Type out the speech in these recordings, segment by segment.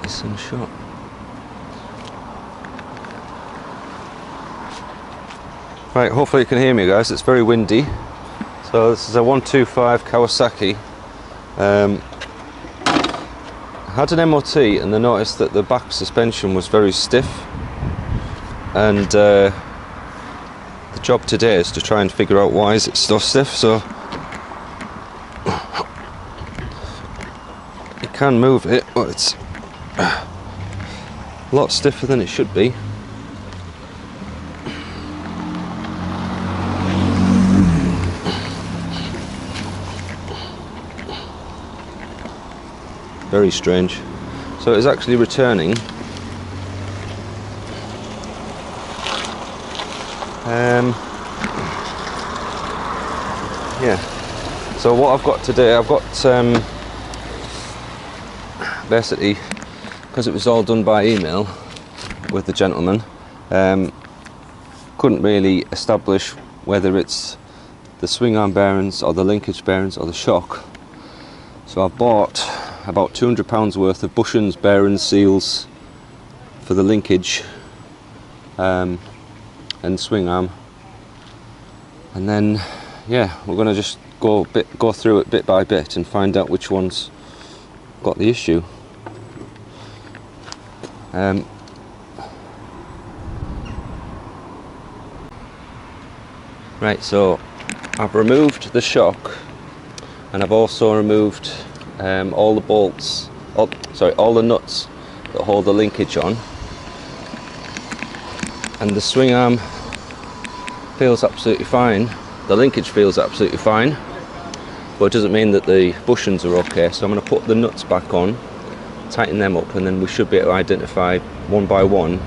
this in shot. Right, hopefully you can hear me, guys. It's very windy. So this is a 125 Kawasaki. I had an MOT and I noticed that the back suspension was very stiff, and the job today is to try and figure out why is it so stiff. So you can move it, but it's a lot stiffer than it should be. Very strange. So it's actually returning. Yeah. So what I've got today, I've got basically, because it was all done by email with the gentleman, couldn't really establish whether it's the swing arm bearings or the linkage bearings or the shock. So I bought about £200 worth of bushings, bearings, seals for the linkage and swing arm, and then yeah, we're going to just go through it bit by bit and find out which one's got the issue. Right, so I've removed the shock, and I've also removed all the bolts, all the nuts that hold the linkage on, and the swing arm feels absolutely fine, the linkage feels absolutely fine, but it doesn't mean that the bushings are okay. So I'm going to put the nuts back on, tighten them up, and then we should be able to identify one by one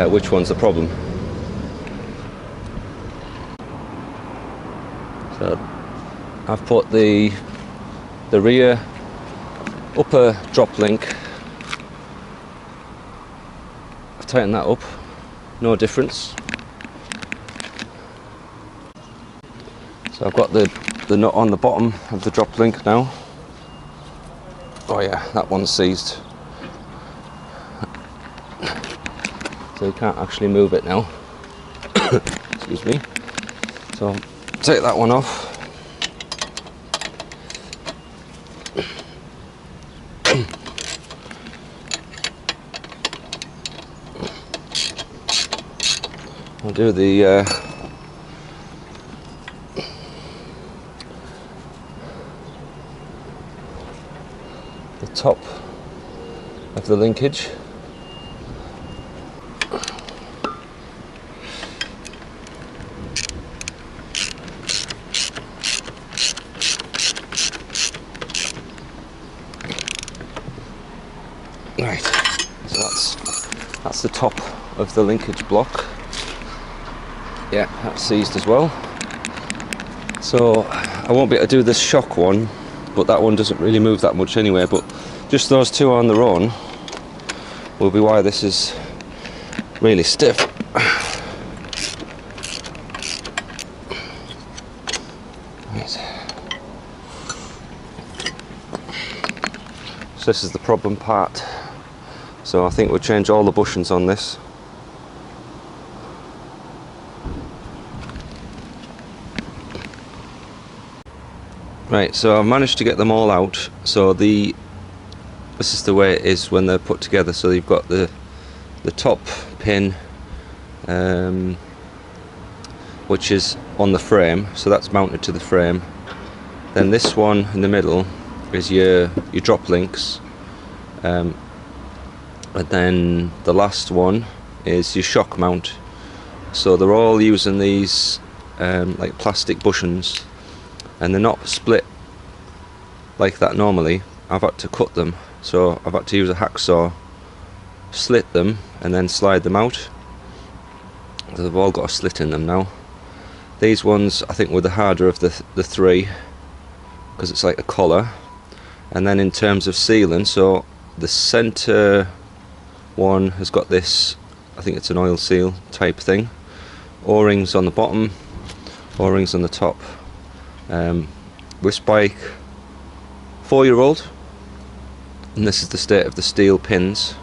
which one's the problem. So I've put the rear upper drop link, I've tightened that up, no difference. So I've got the nut on the bottom of the drop link now. Oh yeah, that one's seized. So you can't actually move it now. Excuse me. So take that one off. I'll do the top of the linkage. Right, so that's the top of the linkage block. Yeah, that's seized as well. So I won't be able to do this shock one, but that one doesn't really move that much anyway. But just those two on their own will be why this is really stiff. Right. So this is the problem part. So I think we'll change all the bushings on this. Right, so I've managed to get them all out. So this is the way it is when they're put together. So you've got the top pin, which is on the frame, so that's mounted to the frame. Then this one in the middle is your drop links, and then the last one is your shock mount. So they're all using these like plastic bushings, and they're not split like that normally. I've had to cut them, so I've had to use a hacksaw, slit them, and then slide them out. So they've all got a slit in them now. These ones I think were the harder of the three, because it's like a collar. And then in terms of sealing, so the center one has got this, I think it's an oil seal type thing, O-rings on the bottom, O-rings on the top. This bike, 4-year-old, and this is the state of the steel pins.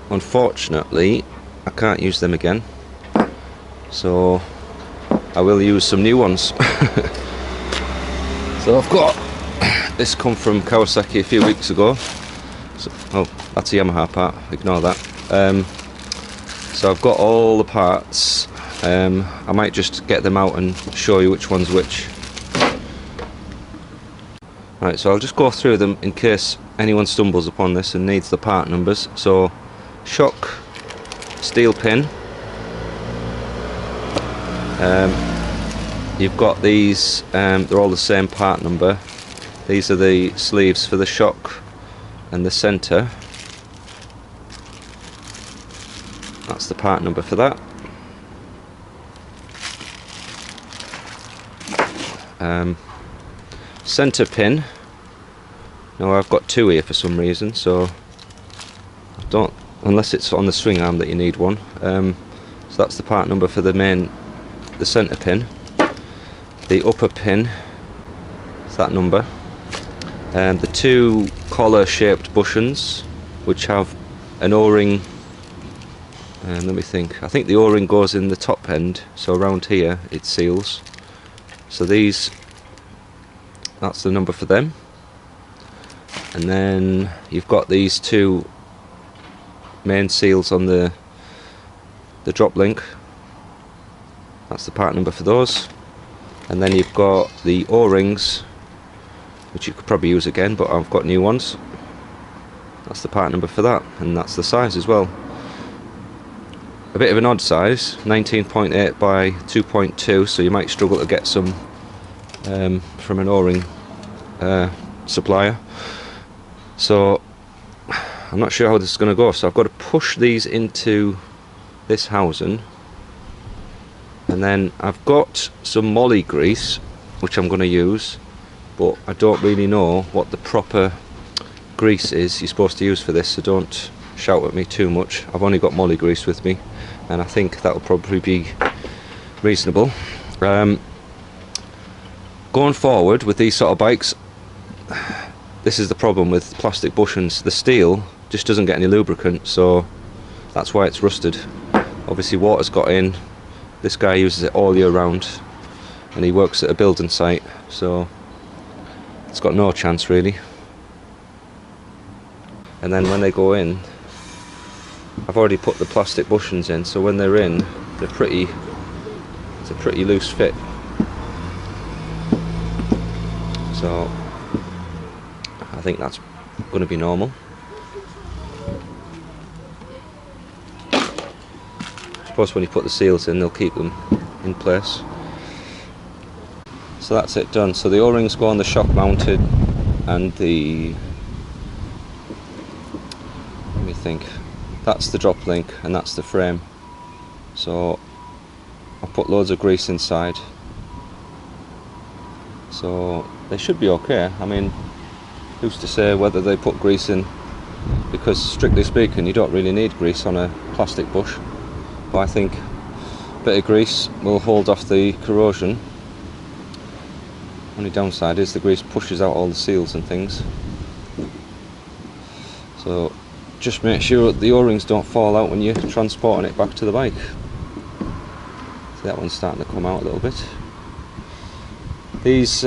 Unfortunately I can't use them again, so I will use some new ones. So I've got this come from Kawasaki a few weeks ago. So, oh, that's a Yamaha part, ignore that. So I've got all the parts. I might just get them out and show you which one's which. Right, so I'll just go through them in case anyone stumbles upon this and needs the part numbers. So, shock steel pin. You've got these, they're all the same part number. These are the sleeves for the shock and the centre. That's the part number for that. Centre pin. Now I've got two here for some reason, so I don't, unless it's on the swing arm that you need one. So that's the part number for the centre pin. The upper pin is that number. The two collar shaped bushings which have an O-ring. Let me think. I think the O-ring goes in the top end, so around here it seals. So these, that's the number for them. And then you've got these two main seals on the drop link. That's the part number for those. And then you've got the O-rings, which you could probably use again, but I've got new ones. That's the part number for that, and that's the size as well. A bit of an odd size, 19.8 by 2.2, so you might struggle to get some from an O-ring supplier. So I'm not sure how this is going to go, so I've got to push these into this housing, and then I've got some molly grease which I'm going to use, but I don't really know what the proper grease is you're supposed to use for this, so don't shout at me too much. I've only got molly grease with me, and I think that will probably be reasonable. Going forward with these sort of bikes, this is the problem with plastic bushings. The steel just doesn't get any lubricant, so that's why it's rusted. Obviously water's got in. This guy uses it all year round, and he works at a building site, so it's got no chance really. And then when they go in, I've already put the plastic bushings in, so when they're in, it's a pretty loose fit. So I think that's going to be normal. I suppose when you put the seals in, they'll keep them in place. So that's it done. So the O-rings go on the shock mounted, and the, let me think, that's the drop link and that's the frame. So I've put loads of grease inside, so they should be okay. I mean, who's to say whether they put grease in, because strictly speaking you don't really need grease on a plastic bush, but I think a bit of grease will hold off the corrosion. Only downside is the grease pushes out all the seals and things, so just make sure that the O-rings don't fall out when you're transporting it back to the bike. See, that one's starting to come out a little bit. These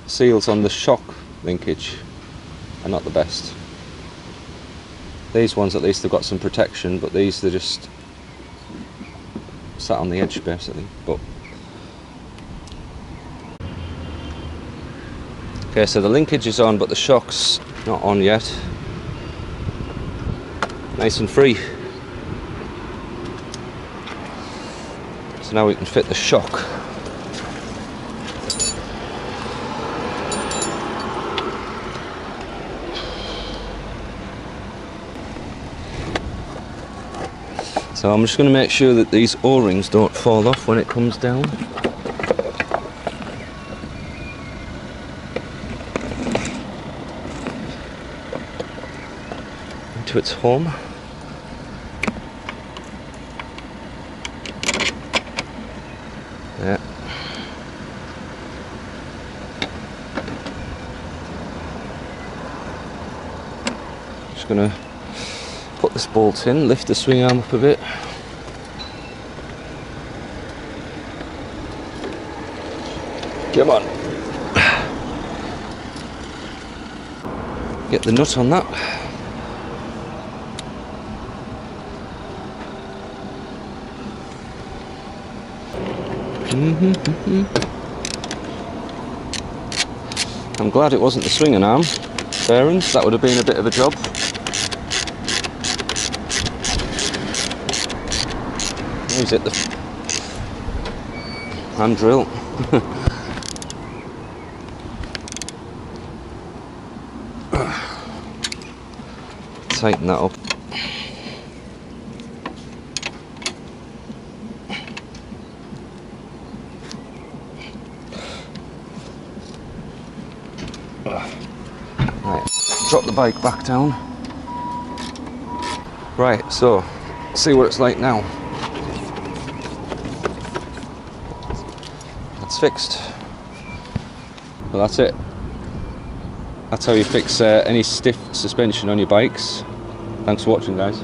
seals on the shock linkage are not the best. These ones at least have got some protection, but these, they're just sat on the edge basically. But okay, so the linkage is on, but the shock's not on yet. Nice and free. So now we can fit the shock. So I'm just going to make sure that these O-rings don't fall off when it comes down. Into its home. Yeah. just going to put this bolt in, lift the swing arm up a bit. Come on. Get the nut on that. I'm glad it wasn't the swinging arm bearings, that would have been a bit of a job. Use it, the hand drill. Tighten that up. Right, drop the bike back down. Right, so see what it's like now. That's fixed. Well, that's it. That's how you fix any stiff suspension on your bikes. Thanks for watching, guys.